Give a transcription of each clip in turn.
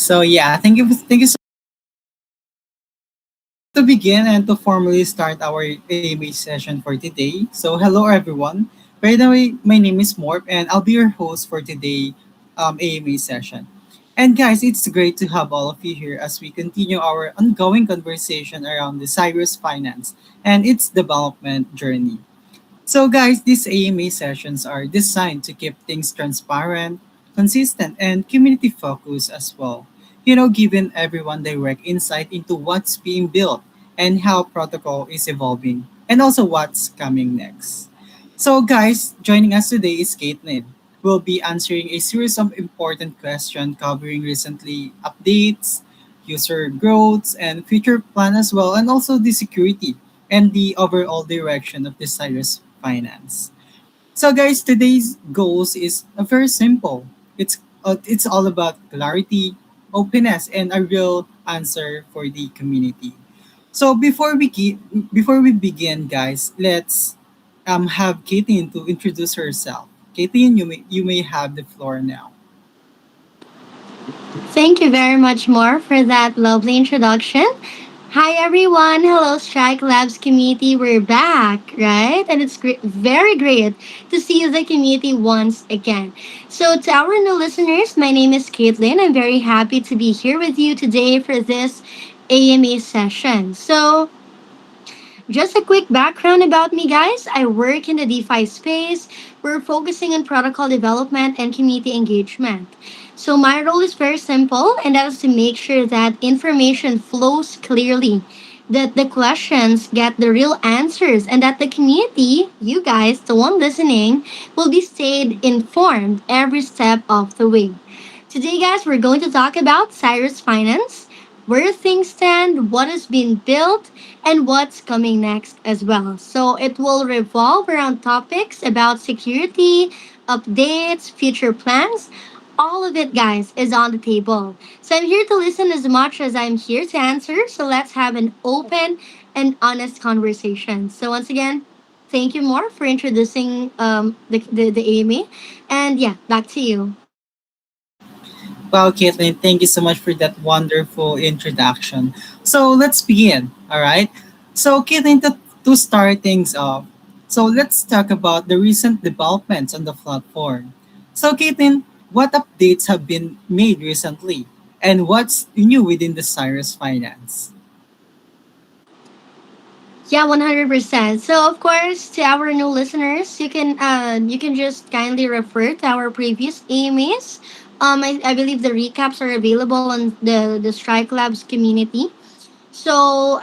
So yeah, thank you to begin and to formally start our AMA session for today. So hello everyone. By the way, my name is Morp and I'll be your host for today AMA session. And guys, it's great to have all of you here as we continue our ongoing conversation around the Cyrus Finance and its development journey. So, guys, these AMA sessions are designed to keep things transparent, consistent, and community focused as well. Giving everyone direct insight into what's being built and how protocol is evolving, and also what's coming next. So, guys, joining us today is Caitlin. We'll be answering a series of important questions covering recently updates, user growths, and future plan as well, and also the security and the overall direction of the Cyrus Finance. So, guys, today's goals is very simple. It's all about clarity, openness, and a real answer for the community. So before we begin, guys, let's have Caitlin to introduce herself. Caitlin, you may have the floor now. Thank you very much, more for that lovely introduction. Hi, everyone. Hello, Strike Labs community. We're back, right? And it's very great to see the community once again. So, to our new listeners, my name is Caitlin. I'm very happy to be here with you today for this AMA session. So, just a quick background about me, guys. I work in the DeFi space. We're focusing on protocol development and community engagement. So, my role is very simple, and that is to make sure that information flows clearly, that the questions get the real answers, and that the community, you guys, the one listening, will be stayed informed every step of the way. Today, guys, we're going to talk about Cyrus Finance, where things stand, what has been built, and what's coming next as well. So it will revolve around topics about security, updates, future plans. All of it, guys, is on the table. So I'm here to listen as much as I'm here to answer. So let's have an open and honest conversation. So once again, thank you more for introducing the Amy. And yeah, back to you. Well, Caitlin, thank you so much for that wonderful introduction. So let's begin. All right. So Caitlin, to start things off, so let's talk about the recent developments on the platform. So Caitlin, what updates have been made recently, and what's new within the Cyrus Finance? Yeah, 100%. So of course, to our new listeners, you can just kindly refer to our previous AMAs. I believe the recaps are available on the Strike Labs community. So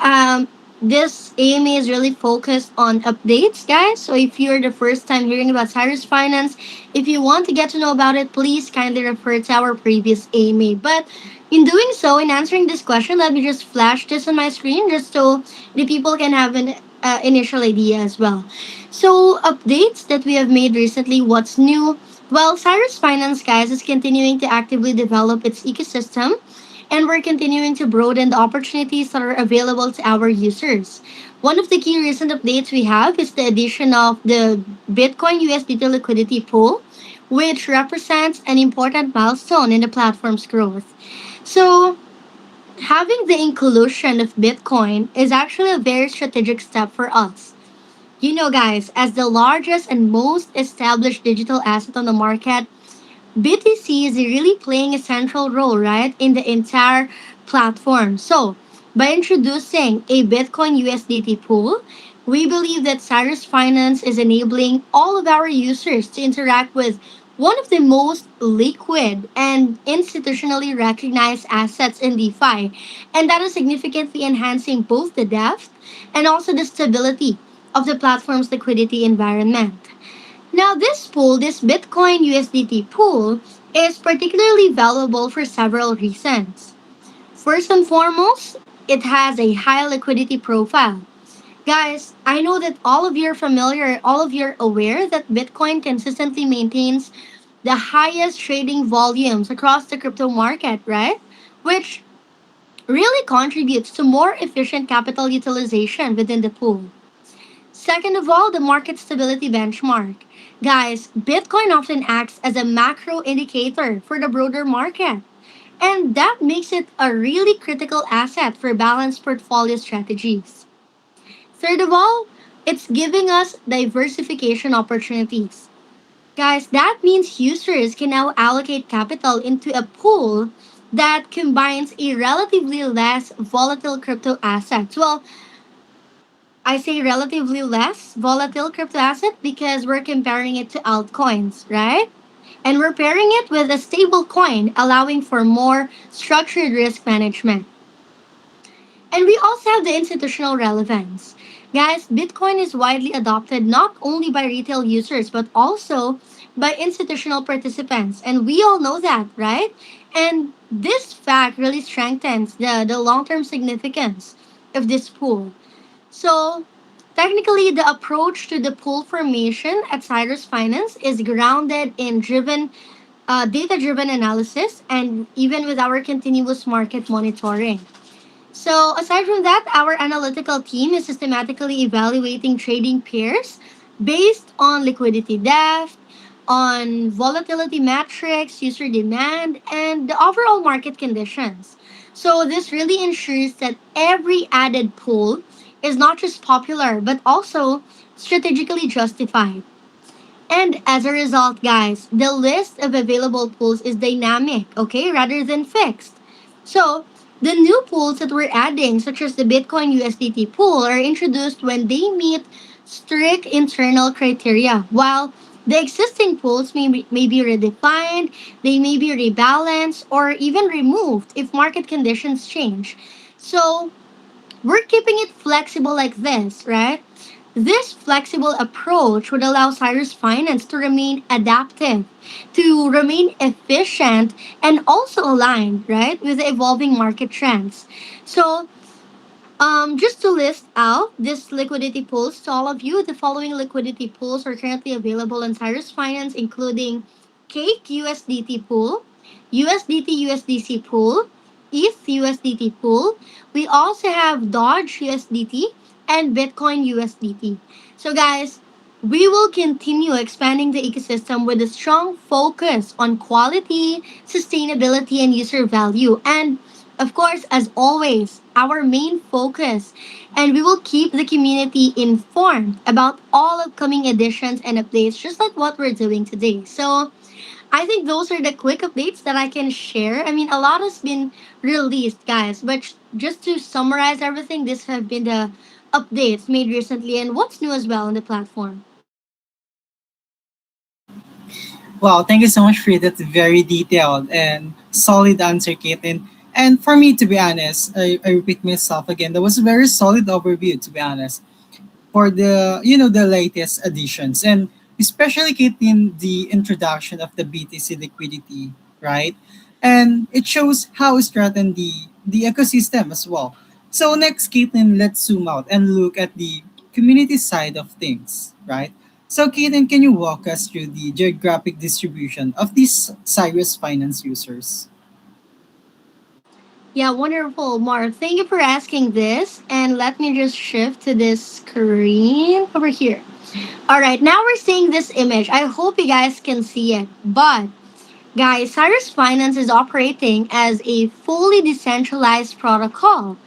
this AMA is really focused on updates, guys. So if you're the first time hearing about Cyrus Finance, if you want to get to know about it, please kindly refer to our previous AMA. But in doing so, in answering this question, let me just flash this on my screen just so the people can have an initial idea as well. So updates that we have made recently, what's new? Well, Cyrus Finance, guys, is continuing to actively develop its ecosystem, and we're continuing to broaden the opportunities that are available to our users. One of the key recent updates we have is the addition of the Bitcoin USDT liquidity pool, which represents an important milestone in the platform's growth. So, having the inclusion of Bitcoin is actually a very strategic step for us. You know, guys, as the largest and most established digital asset on the market, BTC is really playing a central role, right, in the entire platform. So, by introducing a Bitcoin USDT pool, we believe that Cyrus Finance is enabling all of our users to interact with one of the most liquid and institutionally recognized assets in DeFi, and that is significantly enhancing both the depth and also the stability of the platform's liquidity environment. Now, this Bitcoin USDT pool, is particularly valuable for several reasons. First and foremost, it has a high liquidity profile. Guys, I know that all of you are aware that Bitcoin consistently maintains the highest trading volumes across the crypto market, right? Which really contributes to more efficient capital utilization within the pool. Second of all, the market stability benchmark. Guys, Bitcoin often acts as a macro indicator for the broader market. And that makes it a really critical asset for balanced portfolio strategies. Third of all, it's giving us diversification opportunities. Guys, that means users can now allocate capital into a pool that combines a relatively less volatile crypto assets. Well, I say relatively less volatile crypto asset because we're comparing it to altcoins, right? And we're pairing it with a stable coin, allowing for more structured risk management. And we also have the institutional relevance. Guys, Bitcoin is widely adopted not only by retail users but also by institutional participants. And we all know that, right? And this fact really strengthens the long term significance of this pool. So, technically, the approach to the pool formation at Cyrus Finance is grounded in data driven analysis and even with our continuous market monitoring. So, aside from that, our analytical team is systematically evaluating trading pairs based on liquidity depth, on volatility metrics, user demand, and the overall market conditions. So, this really ensures that every added pool is not just popular but also strategically justified. And as a result, guys, the list of available pools is dynamic, okay, rather than fixed. So, the new pools that we're adding, such as the Bitcoin USDT pool, are introduced when they meet strict internal criteria, while the existing pools may be redefined, they may be rebalanced, or even removed if market conditions change. So, we're keeping it flexible like this, right? This flexible approach would allow Cyrus Finance to remain adaptive, to remain efficient, and also aligned, right, with the evolving market trends. So, just to list out this liquidity pools to all of you, the following liquidity pools are currently available on Cyrus Finance, including Cake USDT pool, USDT USDC pool, ETH USDT pool. We also have Dodge USDT and Bitcoin USDT. So, guys, we will continue expanding the ecosystem with a strong focus on quality, sustainability, and user value. And of course, as always, our main focus, and we will keep the community informed about all upcoming editions and updates, just like what we're doing today. So, I think those are the quick updates that I can share. I mean, a lot has been released, guys, but just to summarize everything, this have been the updates made recently and what's new as well on the platform. Wow, thank you so much for that very detailed and solid answer, Kate. And for me, to be honest, I repeat myself again. That was a very solid overview, to be honest, for the the latest additions, and especially in the introduction of the BTC liquidity, right? And it shows how it strengthened the ecosystem as well. So next, Caitlin, let's zoom out and look at the community side of things, right? So Caitlin, can you walk us through the geographic distribution of these Cyrus Finance users? Yeah, wonderful, Mark. Thank you for asking this. And let me just shift to this screen over here. All right, now we're seeing this image. I hope you guys can see it. But guys, Cyrus Finance is operating as a fully decentralized protocol.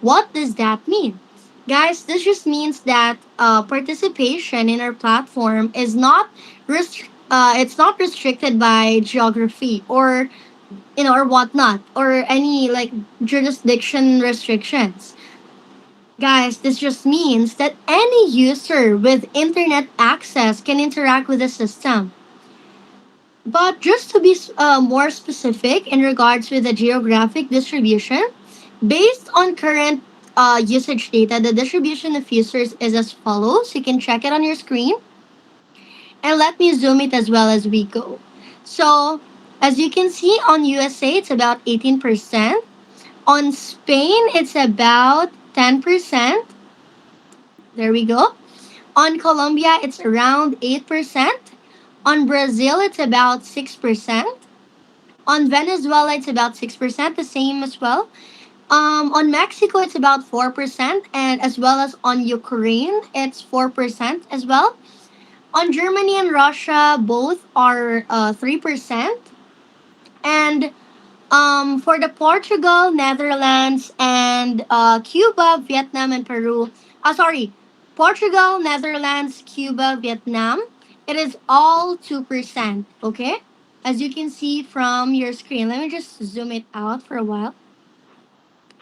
What does that mean? Guys, this just means that participation in our platform is not it's not restricted by geography or or whatnot or any like jurisdiction restrictions. Guys, this just means that any user with internet access can interact with the system. But just to be more specific in regards with the geographic distribution, based on current usage data, the distribution of users is as follows. You can check it on your screen. And let me zoom it as well as we go. So, as you can see on USA, it's about 18%. On Spain, it's about 10%. There we go. On Colombia, it's around 8%. On Brazil, it's about 6%. On Venezuela, it's about 6%, the same as well. On Mexico, it's about 4%, and as well as on Ukraine, it's 4% as well. On Germany and Russia, both are 3%. And For the Portugal, Netherlands, and Cuba, Vietnam, and Peru. Sorry, Portugal, Netherlands, Cuba, Vietnam. It is all 2%. Okay, as you can see from your screen. Let me just zoom it out for a while.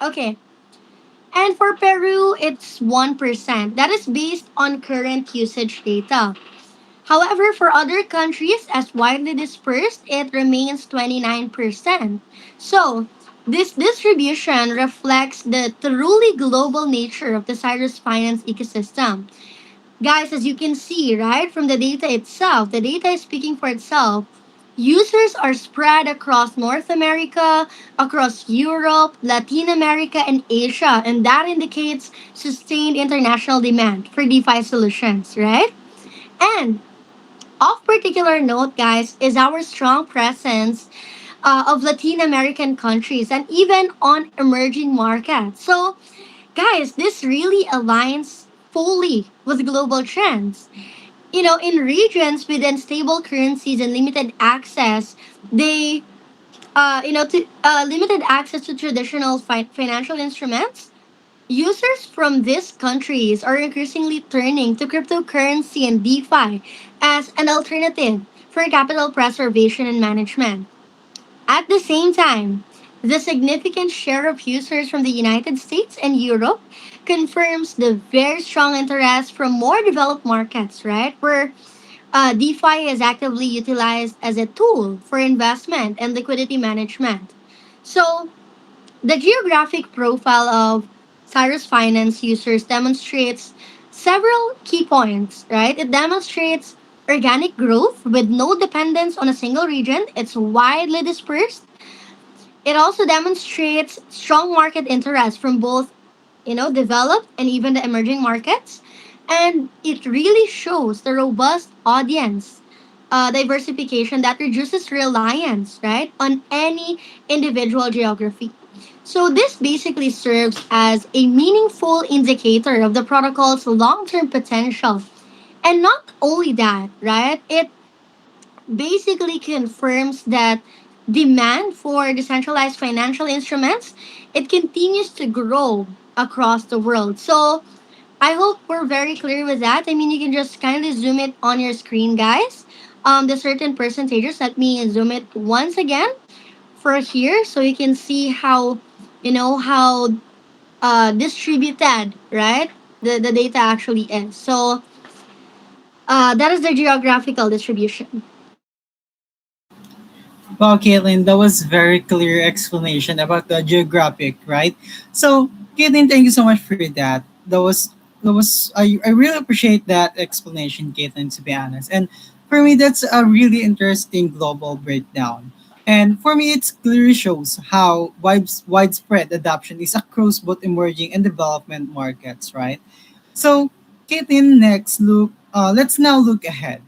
Okay, and for Peru, it's 1%. That is based on current usage data. However, for other countries, as widely dispersed, it remains 29%. So, this distribution reflects the truly global nature of the Cyrus Finance ecosystem. Guys, as you can see, right, from the data itself, the data is speaking for itself. Users are spread across North America, across Europe, Latin America, and Asia, and that indicates sustained international demand for DeFi solutions, right? And of particular note, guys, is our strong presence of Latin American countries and even on emerging markets. So, guys, this really aligns fully with global trends. In regions with unstable currencies and limited access, they, limited access to traditional financial instruments. Users from these countries are increasingly turning to cryptocurrency and DeFi as an alternative for capital preservation and management. At the same time, the significant share of users from the United States and Europe confirms the very strong interest from more developed markets, right? Where DeFi is actively utilized as a tool for investment and liquidity management. So, the geographic profile of Cyrus Finance users demonstrates several key points, right? It demonstrates organic growth with no dependence on a single region. It's widely dispersed. It also demonstrates strong market interest from both, developed and even the emerging markets. And it really shows the robust audience diversification that reduces reliance, right, on any individual geography. So this basically serves as a meaningful indicator of the protocol's long-term potential. And not only that, right? It basically confirms that demand for decentralized financial instruments, it continues to grow across the world. So I hope we're very clear with that. I mean, you can just kindly zoom it on your screen, guys. The certain percentages. Let me zoom it once again for here, so you can see how distributed, right, the data actually is. So that is the geographical distribution. Well, Caitlin, that was very clear explanation about the geographic, right? So, Caitlin, thank you so much for that. I really appreciate that explanation, Caitlin, to be honest. And for me, that's a really interesting global breakdown. And for me, it clearly shows how widespread adoption is across both emerging and development markets, right? So, Caitlin, let's now look ahead.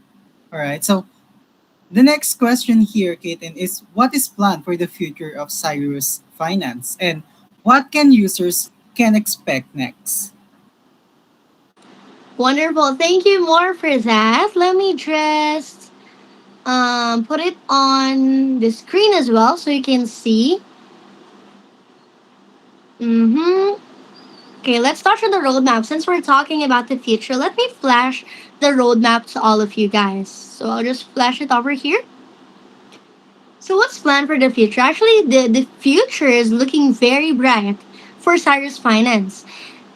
All right. So, the next question here, Kaiten, is what is planned for the future of Cyrus Finance and what can users can expect next? Wonderful. Thank you more for that. Let me just put it on the screen as well so you can see. Mm-hmm. Okay, let's start with the roadmap. Since we're talking about the future, let me flash the roadmap to all of you guys. So I'll just flash it over here. So what's planned for the future? Actually, the future is looking very bright for Cyrus Finance.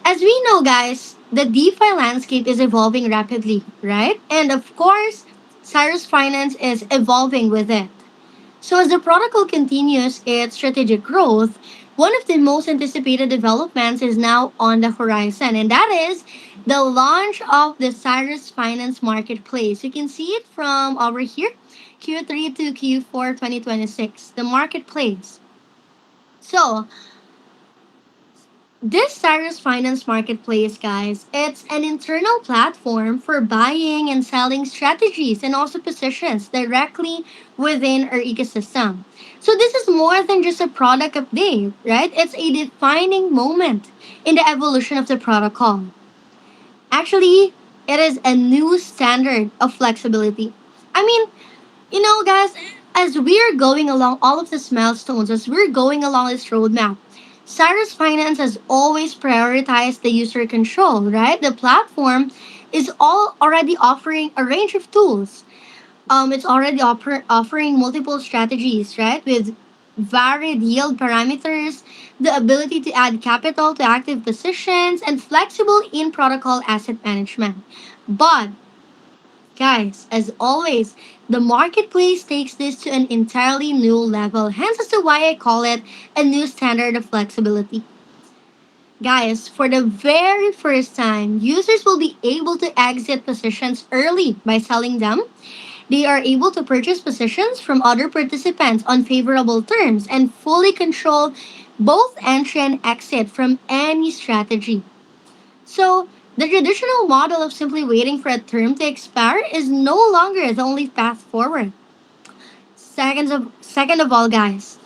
As we know, guys, the DeFi landscape is evolving rapidly, right? And of course, Cyrus Finance is evolving with it. So, as the protocol continues its strategic growth, one of the most anticipated developments is now on the horizon, and that is the launch of the Cyrus Finance Marketplace. You can see it from over here, Q3 to Q4 2026, the marketplace. So, this Cyrus Finance Marketplace, guys, it's an internal platform for buying and selling strategies and also positions directly within our ecosystem. So this is more than just a product update, right? It's a defining moment in the evolution of the protocol. Actually, it is a new standard of flexibility. I mean, guys, as we're going along all of these milestones, as we're going along this roadmap, Cyrus Finance has always prioritized the user control, right? The platform is all already offering a range of tools. It's already offering multiple strategies, right? With varied yield parameters, the ability to add capital to active positions, and flexible in protocol asset management. But guys, as always, the marketplace takes this to an entirely new level. Hence, as to why I call it a new standard of flexibility. Guys, for the very first time, users will be able to exit positions early by selling them. They are able to purchase positions from other participants on favorable terms and fully control both entry and exit from any strategy. So, the traditional model of simply waiting for a term to expire is no longer the only path forward. Second of all, guys,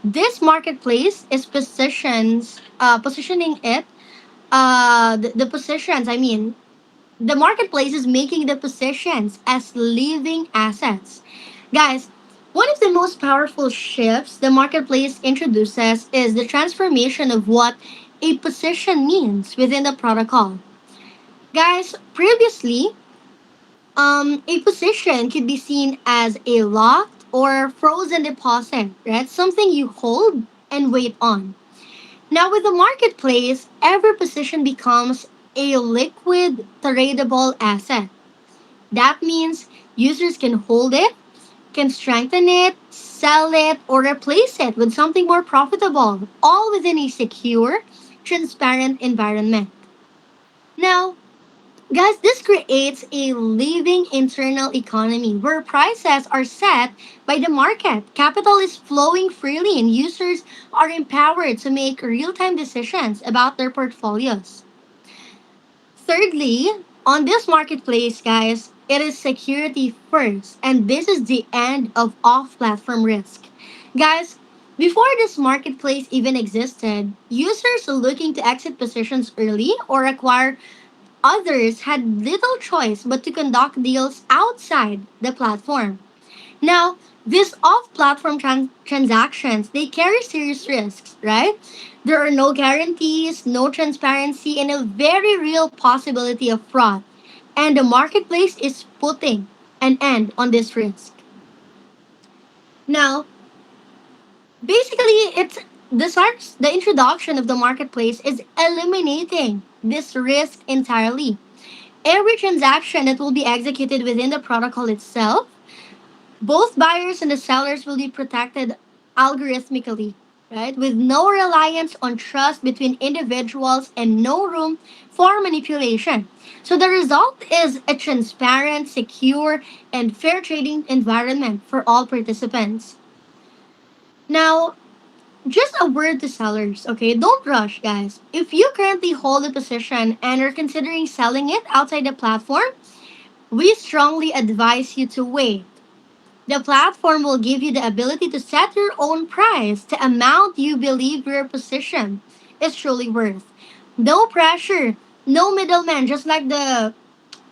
this marketplace is positioning it the positions. I mean, the marketplace is making the positions as living assets. Guys, one of the most powerful shifts the marketplace introduces is the transformation of what a position means within the protocol. Guys, previously, a position could be seen as a locked or frozen deposit, right? Something you hold and wait on. Now, with the marketplace, every position becomes a liquid, tradable asset. That means users can hold it, can strengthen it, sell it, or replace it with something more profitable, all within a secure, transparent environment. Now, guys, this creates a living internal economy where prices are set by the market. Capital is flowing freely and users are empowered to make real time decisions about their portfolios. Thirdly, on this marketplace, guys, it is security first, and this is the end of off platform risk. Guys, before this marketplace even existed, users looking to exit positions early or acquire others had little choice but to conduct deals outside the platform. Now, these off-platform transactions, they carry serious risks, right? There are no guarantees, no transparency, and a very real possibility of fraud. And the marketplace is putting an end on this risk. Now, basically, the introduction of the marketplace is eliminating this risk entirely. Every transaction that will be executed within the protocol itself, both buyers and the sellers will be protected algorithmically, right? With no reliance on trust between individuals and no room for manipulation. So the result is a transparent, secure, and fair trading environment for all participants. Now, just a word to sellers, okay? Don't rush, guys. If you currently hold a position and are considering selling it outside the platform, we strongly advise you to wait. The platform will give you the ability to set your own price, the amount you believe your position is truly worth. No pressure, no middleman, just like the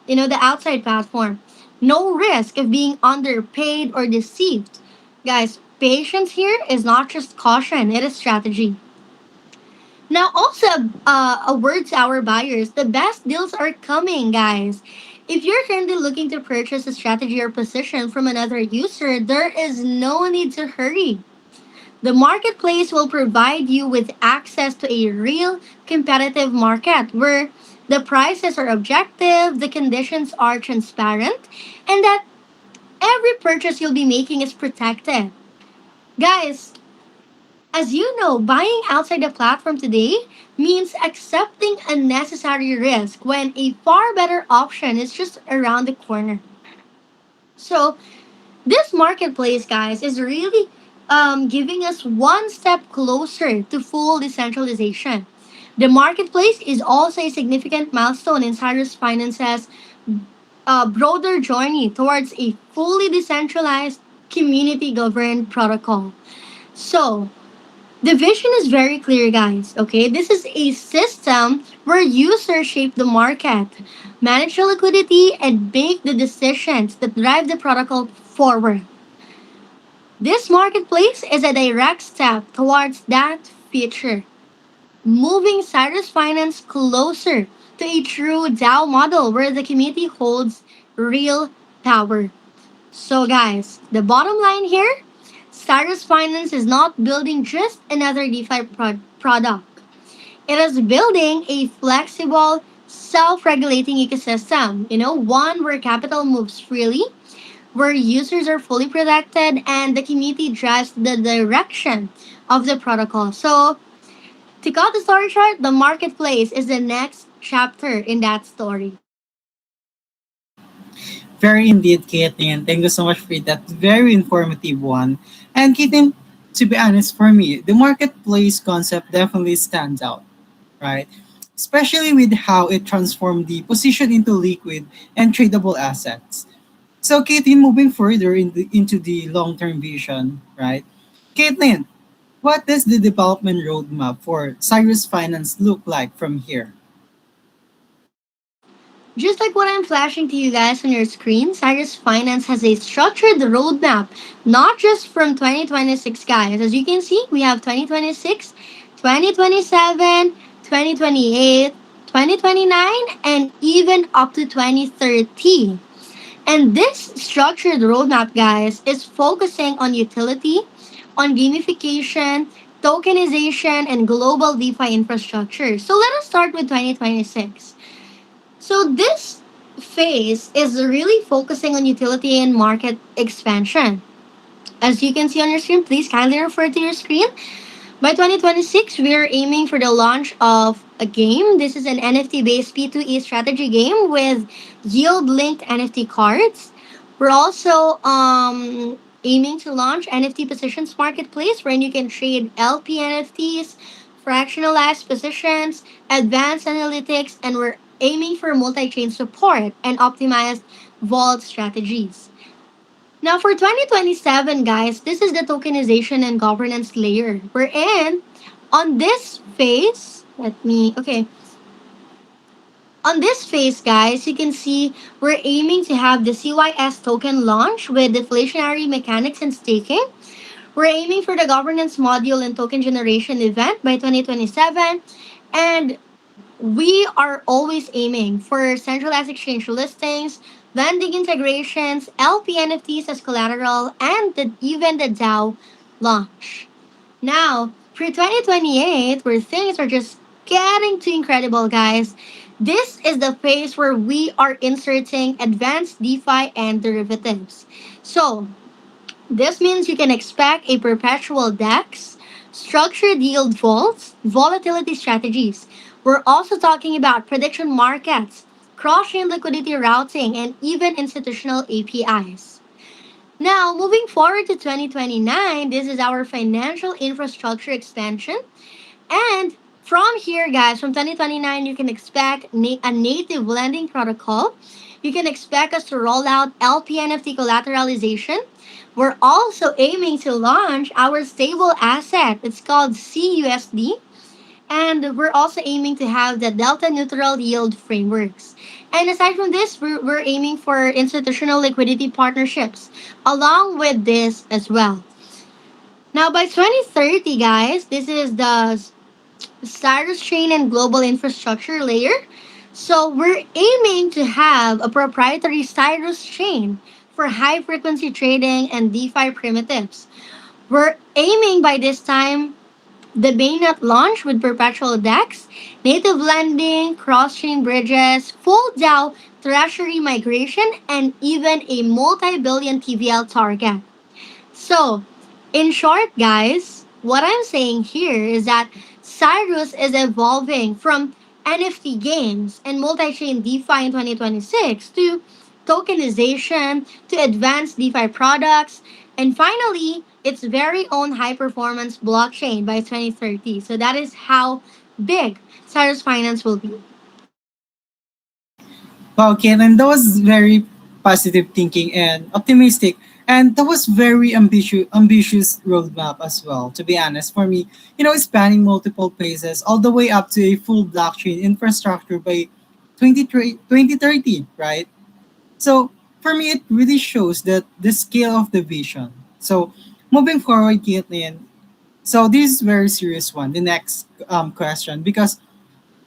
outside platform. No risk of being underpaid or deceived. Guys, patience here is not just caution, it is strategy. Now, also a word to our buyers: the best deals are coming, guys. If you're currently looking to purchase a strategy or position from another user, there is no need to hurry. The marketplace will provide you with access to a real competitive market where the prices are objective, the conditions are transparent, and that every purchase you'll be making is protected. Guys, as you know, buying outside the platform today means accepting unnecessary risk when a far better option is just around the corner. So, this marketplace, guys, is really giving us one step closer to full decentralization. The marketplace is also a significant milestone in Cyrus Finance's broader journey towards a fully decentralized, community governed protocol. So, the vision is very clear, guys. Okay, this is a system where users shape the market, manage the liquidity, and make the decisions that drive the protocol forward. This marketplace is a direct step towards that future, moving Cyrus Finance closer to a true DAO model where the community holds real power. So, guys, the bottom line here, Cyrus Finance is not building just another DeFi product. It is building a flexible, self regulating ecosystem, one where capital moves freely, where users are fully protected, and the community drives the direction of the protocol. So, to cut the story short, the marketplace is the next chapter in that story. Very indeed, Caitlin. Thank you so much for that very informative one. And Caitlin, to be honest, for me, the marketplace concept definitely stands out, right? Especially with how it transformed the position into liquid and tradable assets. So, Caitlin, moving further into the long-term vision, right? Caitlin, what does the development roadmap for Cyrus Finance look like from here? Just like what I'm flashing to you guys on your screen, Cyrus Finance has a structured roadmap, not just from 2026, guys. As you can see, we have 2026, 2027, 2028, 2029, and even up to 2030. And this structured roadmap, guys, is focusing on utility, on gamification, tokenization, and global DeFi infrastructure. So let us start with 2026. So this phase is really focusing on utility and market expansion. As you can see on your screen, please kindly refer to your screen. By 2026, we are aiming for the launch of a game. This is an NFT based P2E strategy game with yield linked NFT cards. We're also aiming to launch NFT positions marketplace wherein you can trade LP NFTs, fractionalized positions, advanced analytics, and we're aiming for multi chain support and optimized vault strategies. Now, for 2027, guys, this is the tokenization and governance layer. We're in on this phase. On this phase, guys, you can see we're aiming to have the CYS token launch with deflationary mechanics and staking. We're aiming for the governance module and token generation event by 2027. And we are always aiming for centralized exchange listings, lending integrations, LP NFTs as collateral, and even the DAO launch. Now, for 2028, where things are just getting too incredible, guys, this is the phase where we are inserting advanced DeFi and derivatives. So, this means you can expect a perpetual DEX, structured yield vaults, volatility strategies. We're also talking about prediction markets, cross chain liquidity routing, and even institutional APIs. Now, moving forward to 2029, this is our financial infrastructure expansion. And from here, guys, from 2029, you can expect a native lending protocol. You can expect us to roll out LPNFT collateralization. We're also aiming to launch our stable asset. It's called CUSD. And we're also aiming to have the delta neutral yield frameworks. And aside from this, we're aiming for institutional liquidity partnerships along with this as well. Now, by 2030, guys, this is the Cyrus chain and global infrastructure layer. So we're aiming to have a proprietary Cyrus chain for high frequency trading and DeFi primitives. We're aiming by this time the mainnet launch with perpetual DEX, native lending, cross chain bridges, full DAO treasury migration, and even a multi billion TVL target. So, in short, guys, what I'm saying here is that Cyrus is evolving from NFT games and multi chain DeFi in 2026 to tokenization to advanced DeFi products and finally its very own high performance blockchain by 2030. So, that is how big Cyrus Finance will be. Wow, Caitlin, that was very positive thinking and optimistic. And that was very ambitious roadmap as well, to be honest. For me, spanning multiple phases all the way up to a full blockchain infrastructure by 2030, right? So for me, it really shows that the scale of the vision. So Moving forward, Caitlin, so this is very serious one. The next question, because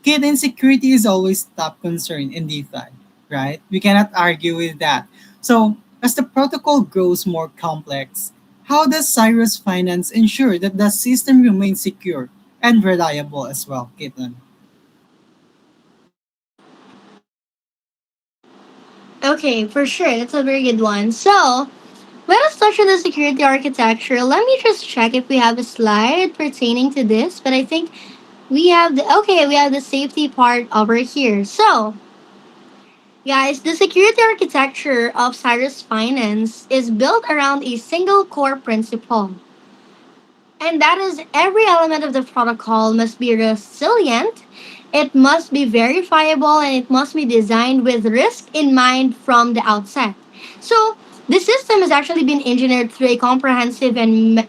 kid insecurity is always top concern in DeFi, right? We cannot argue with that. So as the protocol grows more complex, how does Cyrus Finance ensure that the system remains secure and reliable as well, Caitlin? Okay, for sure. That's a very good one. So, let us touch on the security architecture. Let me just check if we have a slide pertaining to this. But I think we have the safety part over here. So, guys, the security architecture of Cyrus Finance is built around a single core principle. And that is every element of the protocol must be resilient, it must be verifiable, and it must be designed with risk in mind from the outset. So, the system has actually been engineered through a comprehensive and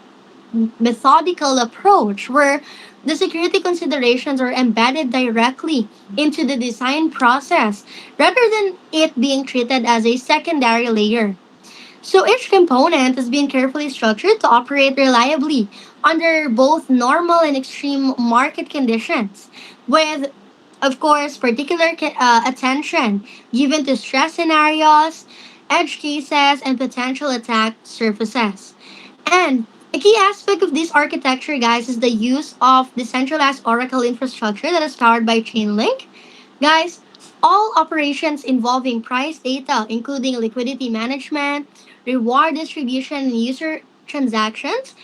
methodical approach where the security considerations are embedded directly into the design process rather than it being treated as a secondary layer. So each component has been carefully structured to operate reliably under both normal and extreme market conditions, with, of course, particular attention given to stress scenarios, edge cases, and potential attack surfaces. And a key aspect of this architecture, guys, is the use of decentralized Oracle infrastructure that is powered by Chainlink. Guys, all operations involving price data, including liquidity management, reward distribution, and user transactions,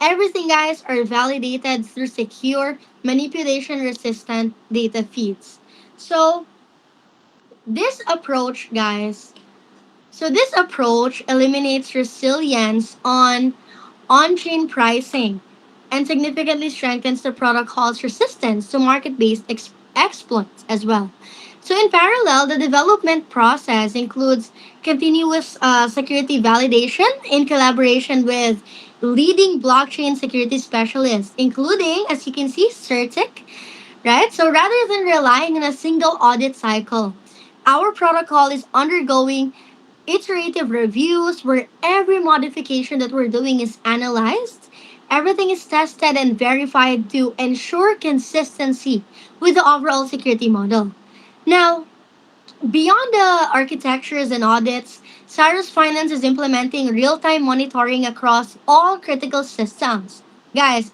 everything, guys, are validated through secure, manipulation resistant data feeds. So, this approach, guys, this approach eliminates resilience on chain pricing and significantly strengthens the protocol's resistance to market based exploits as well. So, in parallel, the development process includes continuous security validation in collaboration with leading blockchain security specialists, including, as you can see, CertIC, right? So, rather than relying on a single audit cycle, our protocol is undergoing iterative reviews where every modification that we're doing is analyzed. Everything is tested and verified to ensure consistency with the overall security model. Now, beyond the architectures and audits, Cyrus Finance is implementing real time monitoring across all critical systems. Guys,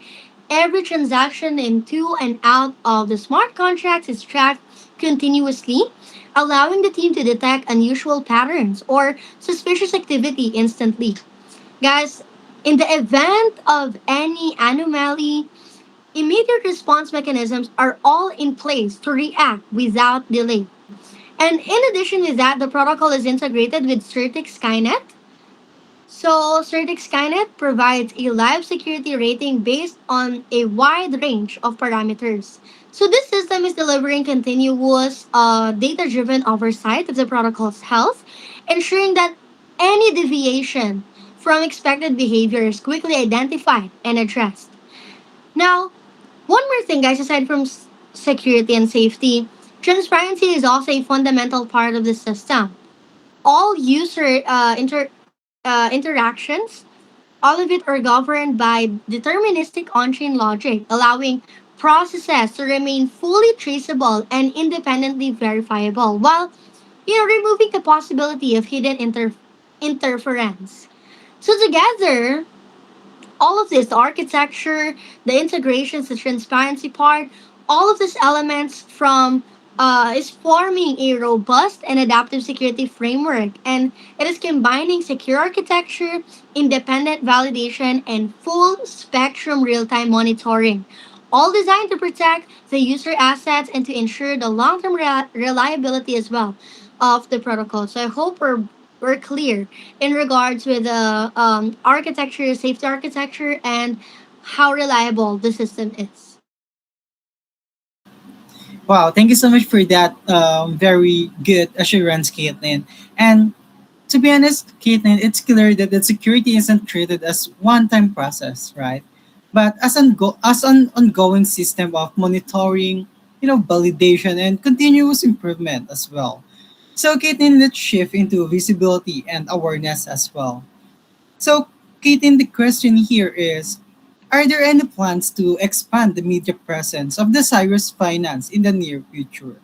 every transaction into and out of the smart contracts is tracked continuously, allowing the team to detect unusual patterns or suspicious activity instantly. Guys, in the event of any anomaly, immediate response mechanisms are all in place to react without delay. And in addition to that, the protocol is integrated with Certix Skynet. So, Certix Skynet provides a live security rating based on a wide range of parameters. So, this system is delivering continuous data driven oversight of the protocol's health, ensuring that any deviation from expected behavior is quickly identified and addressed. Now, one more thing, guys, aside from security and safety, transparency is also a fundamental part of the system. All user interactions, all of it are governed by deterministic on-chain logic, allowing processes to remain fully traceable and independently verifiable, while removing the possibility of hidden interference. So together, all of this, the architecture, the integrations, the transparency part, all of these elements from is forming a robust and adaptive security framework, and it is combining secure architecture, independent validation, and full spectrum real-time monitoring, all designed to protect the user assets and to ensure the long-term reliability as well of the protocol. So I hope we're clear in regards with the architecture, safety architecture, and how reliable the system is. Wow, thank you so much for that very good assurance, Caitlin. And to be honest, Caitlin, it's clear that the security isn't treated as one-time process, right? But as an ongoing system of monitoring, validation and continuous improvement as well. So, Caitlin, let's shift into visibility and awareness as well. So, Katie, the question here is, are there any plans to expand the media presence of the Cyrus Finance in the near future?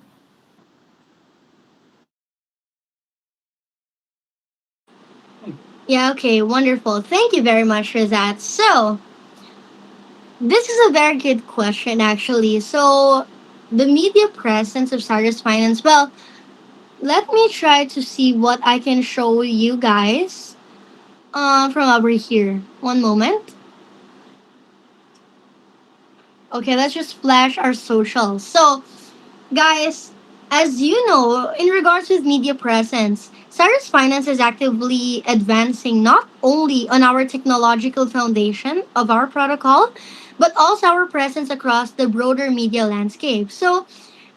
Yeah, okay, wonderful. Thank you very much for that. So, this is a very good question, actually. So, the media presence of Cyrus Finance, well, let me try to see what I can show you guys from over here. One moment. Okay, let's just flash our socials. So, guys, as you know, in regards with media presence, Cyrus Finance is actively advancing not only on our technological foundation of our protocol, but also our presence across the broader media landscape. So,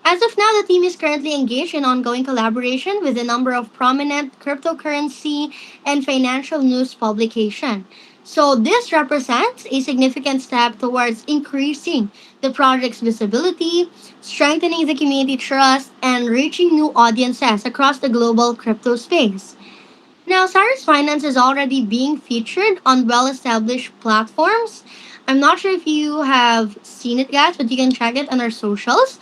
as of now, the team is currently engaged in ongoing collaboration with a number of prominent cryptocurrency and financial news publications. So this represents a significant step towards increasing the project's visibility, strengthening the community trust, and reaching new audiences across the global crypto space. Now, Cyrus Finance is already being featured on well established platforms. I'm not sure if you have seen it, guys, but you can check it on our socials.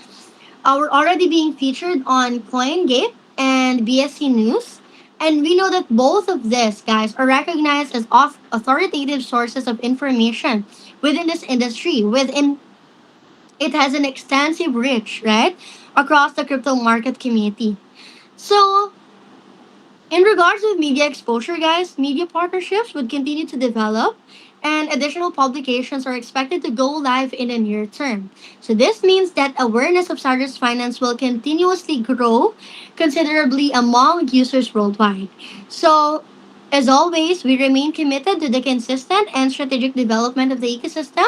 We're already being featured on CoinGate and BSC News. And we know that both of these, guys, are recognized as authoritative sources of information within this industry. Within it has an extensive reach, right, across the crypto market community. So in regards with media exposure, guys, media partnerships would continue to develop and additional publications are expected to go live in the near term. So this means that awareness of Cyrus Finance will continuously grow considerably among users worldwide. So as always, we remain committed to the consistent and strategic development of the ecosystem,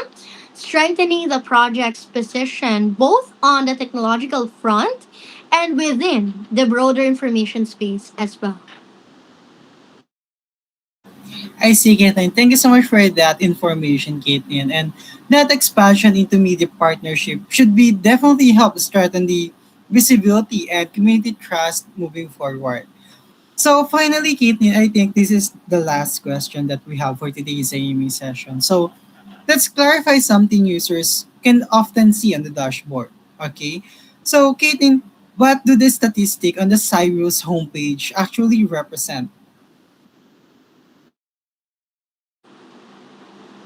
strengthening the project's position both on the technological front and within the broader information space as well. I see, Caitlin. Thank you so much for that information, Caitlin. And that expansion into media partnership should be definitely help strengthen the visibility and community trust moving forward. So finally, Caitlin, I think this is the last question that we have for today's AME session. So let's clarify something users can often see on the dashboard. Okay. So Caitlin, what do the statistic on the Cyrus homepage actually represent?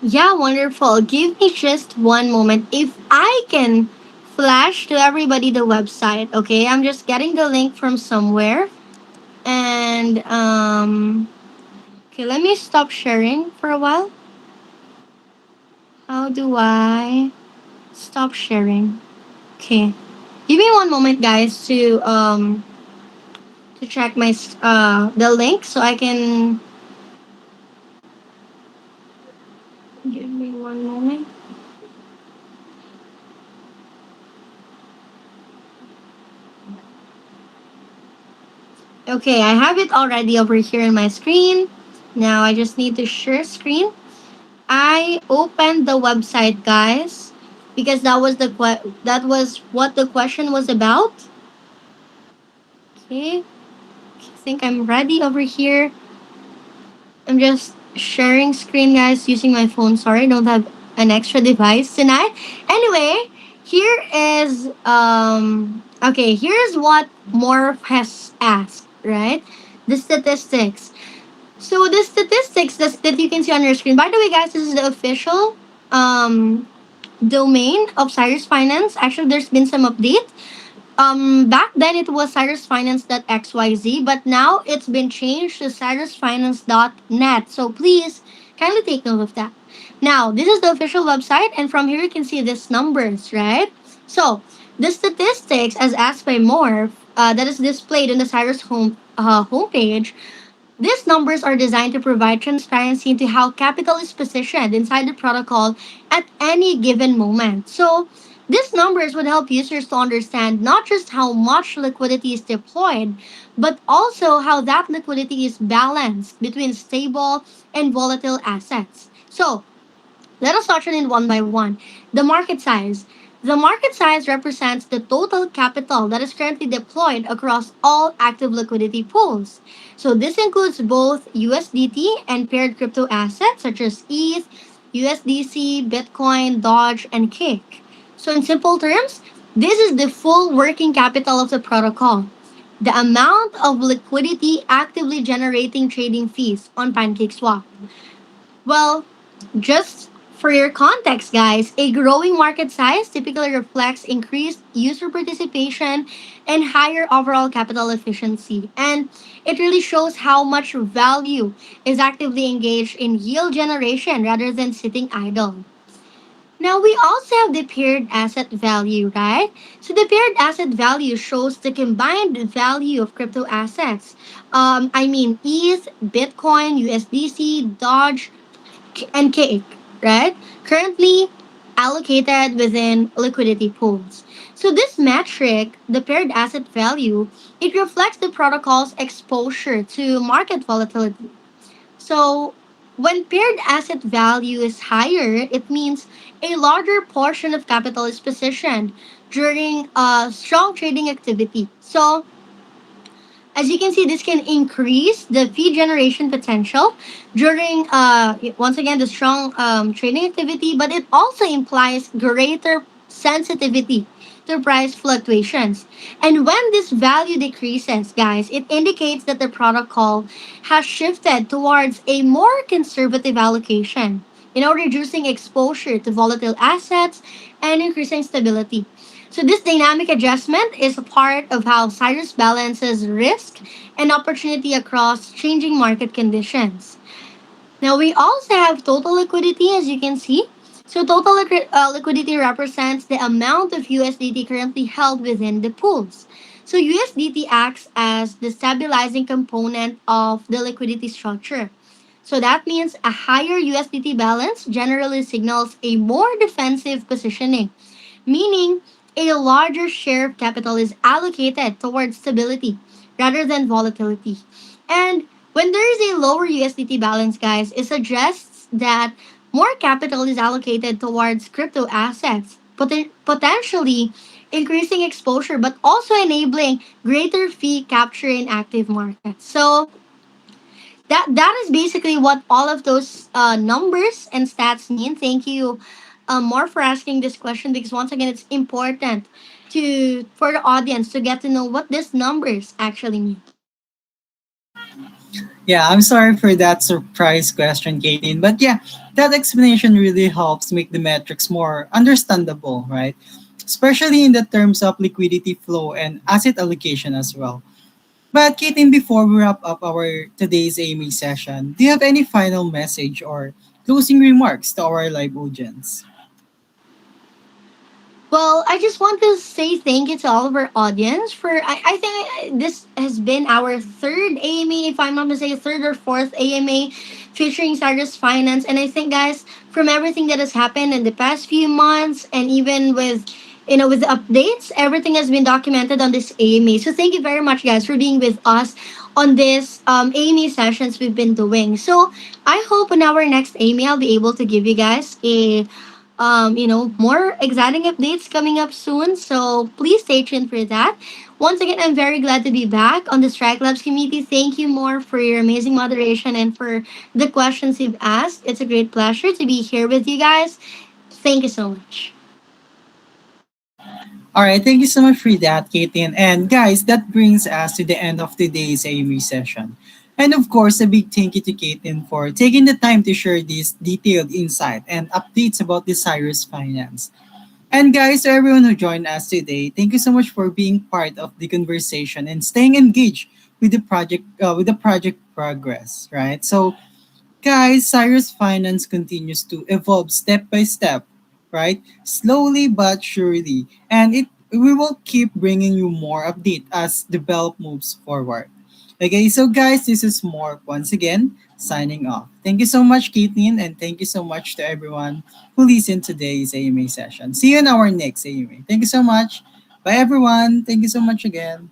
Yeah, wonderful. Give me just one moment. If I can flash to everybody the website, okay? I'm just getting the link from somewhere. And okay, let me stop sharing for a while. How do I stop sharing? Okay. Give me one moment, guys, to check my the link so I can give me one moment. Okay, I have it already over here in my screen. Now I just need to share screen. I opened the website, guys, because that was what the question was about. Okay, I think I'm ready over here. I'm just sharing screen, guys, using my phone. Sorry, I don't have an extra device tonight. Anyway, here is okay. Here's what Morph has asked. Right, the statistics. So the statistics that you can see on your screen. By the way, guys, this is the official um domain of Cyrus Finance. Actually, there's been some update. Back then it was cyrusfinance.xyz, but now it's been changed to cyrusfinance.net. So please kindly take note of that. Now, this is the official website, and from here you can see these numbers, right? So the statistics, as asked by Morph, that is displayed on the Cyrus homepage, these numbers are designed to provide transparency into how capital is positioned inside the protocol at any given moment. So, these numbers would help users to understand not just how much liquidity is deployed, but also how that liquidity is balanced between stable and volatile assets. So, let us touch on it one by one. The market size. The market size represents the total capital that is currently deployed across all active liquidity pools. So this includes both USDT and paired crypto assets such as ETH, USDC, Bitcoin, Doge, and Cake. So in simple terms, this is the full working capital of the protocol. The amount of liquidity actively generating trading fees on PancakeSwap. Well, just for your context, guys, a growing market size typically reflects increased user participation and higher overall capital efficiency. And it really shows how much value is actively engaged in yield generation rather than sitting idle. Now, we also have the paired asset value, right? So, the paired asset value shows the combined value of crypto assets. I mean, ETH, Bitcoin, USDC, Doge, and cake, right? Currently allocated within liquidity pools. So this metric, the paired asset value, it reflects the protocol's exposure to market volatility. So when paired asset value is higher, it means a larger portion of capital is positioned during strong trading activity. So as you can see, this can increase the fee generation potential during, once again, the strong trading activity, but it also implies greater sensitivity to price fluctuations. And when this value decreases, guys, it indicates that the protocol has shifted towards a more conservative allocation, reducing exposure to volatile assets and increasing stability. So this dynamic adjustment is a part of how Cyrus balances risk and opportunity across changing market conditions. Now we also have total liquidity, as you can see. So total liquidity represents the amount of USDT currently held within the pools. So USDT acts as the stabilizing component of the liquidity structure. So that means a higher USDT balance generally signals a more defensive positioning, meaning a larger share of capital is allocated towards stability rather than volatility. And when there is a lower USDT balance, guys, it suggests that more capital is allocated towards crypto assets, potentially increasing exposure, but also enabling greater fee capture in active markets. So that is basically what all of those numbers and stats mean. Thank you, more for asking this question because once again, it's important to for the audience to get to know what these numbers actually mean. Yeah, I'm sorry for that surprise question, Katie. But yeah, that explanation really helps make the metrics more understandable, right? Especially in the terms of liquidity flow and asset allocation as well. But Katie, before we wrap up our today's AMA session, do you have any final message or closing remarks to our live audience? Well, I just want to say thank you to all of our audience for. I think this has been our third AMA, if I'm not mistaken, third or fourth AMA featuring Cyrus Finance. And I think, guys, from everything that has happened in the past few months, and even with with the updates, everything has been documented on this AMA. So thank you very much, guys, for being with us on this AMA sessions we've been doing. So I hope in our next AMA, I'll be able to give you guys a more exciting updates coming up soon. So please stay tuned for that. Once again, I'm very glad to be back on the Strike Labs community. Thank you more for your amazing moderation and for the questions you've asked. It's a great pleasure to be here with you guys. Thank you so much. All right, thank you so much for that, Katie. And guys, that brings us to the end of today's AME session. And of course, a big thank you to Caitlin for taking the time to share this detailed insight and updates about the Cyrus Finance. And guys, to everyone who joined us today, thank you so much for being part of the conversation and staying engaged with the project progress, right? So guys, Cyrus Finance continues to evolve step by step, right? Slowly but surely. And we will keep bringing you more update as develop moves forward. Okay, so guys, this is Morp once again signing off. Thank you so much, Caitlin, and thank you so much to everyone who listened to today's AMA session. See you in our next AMA. Thank you so much. Bye, everyone. Thank you so much again.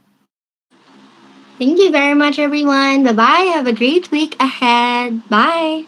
Thank you very much, everyone. Bye bye. Have a great week ahead. Bye.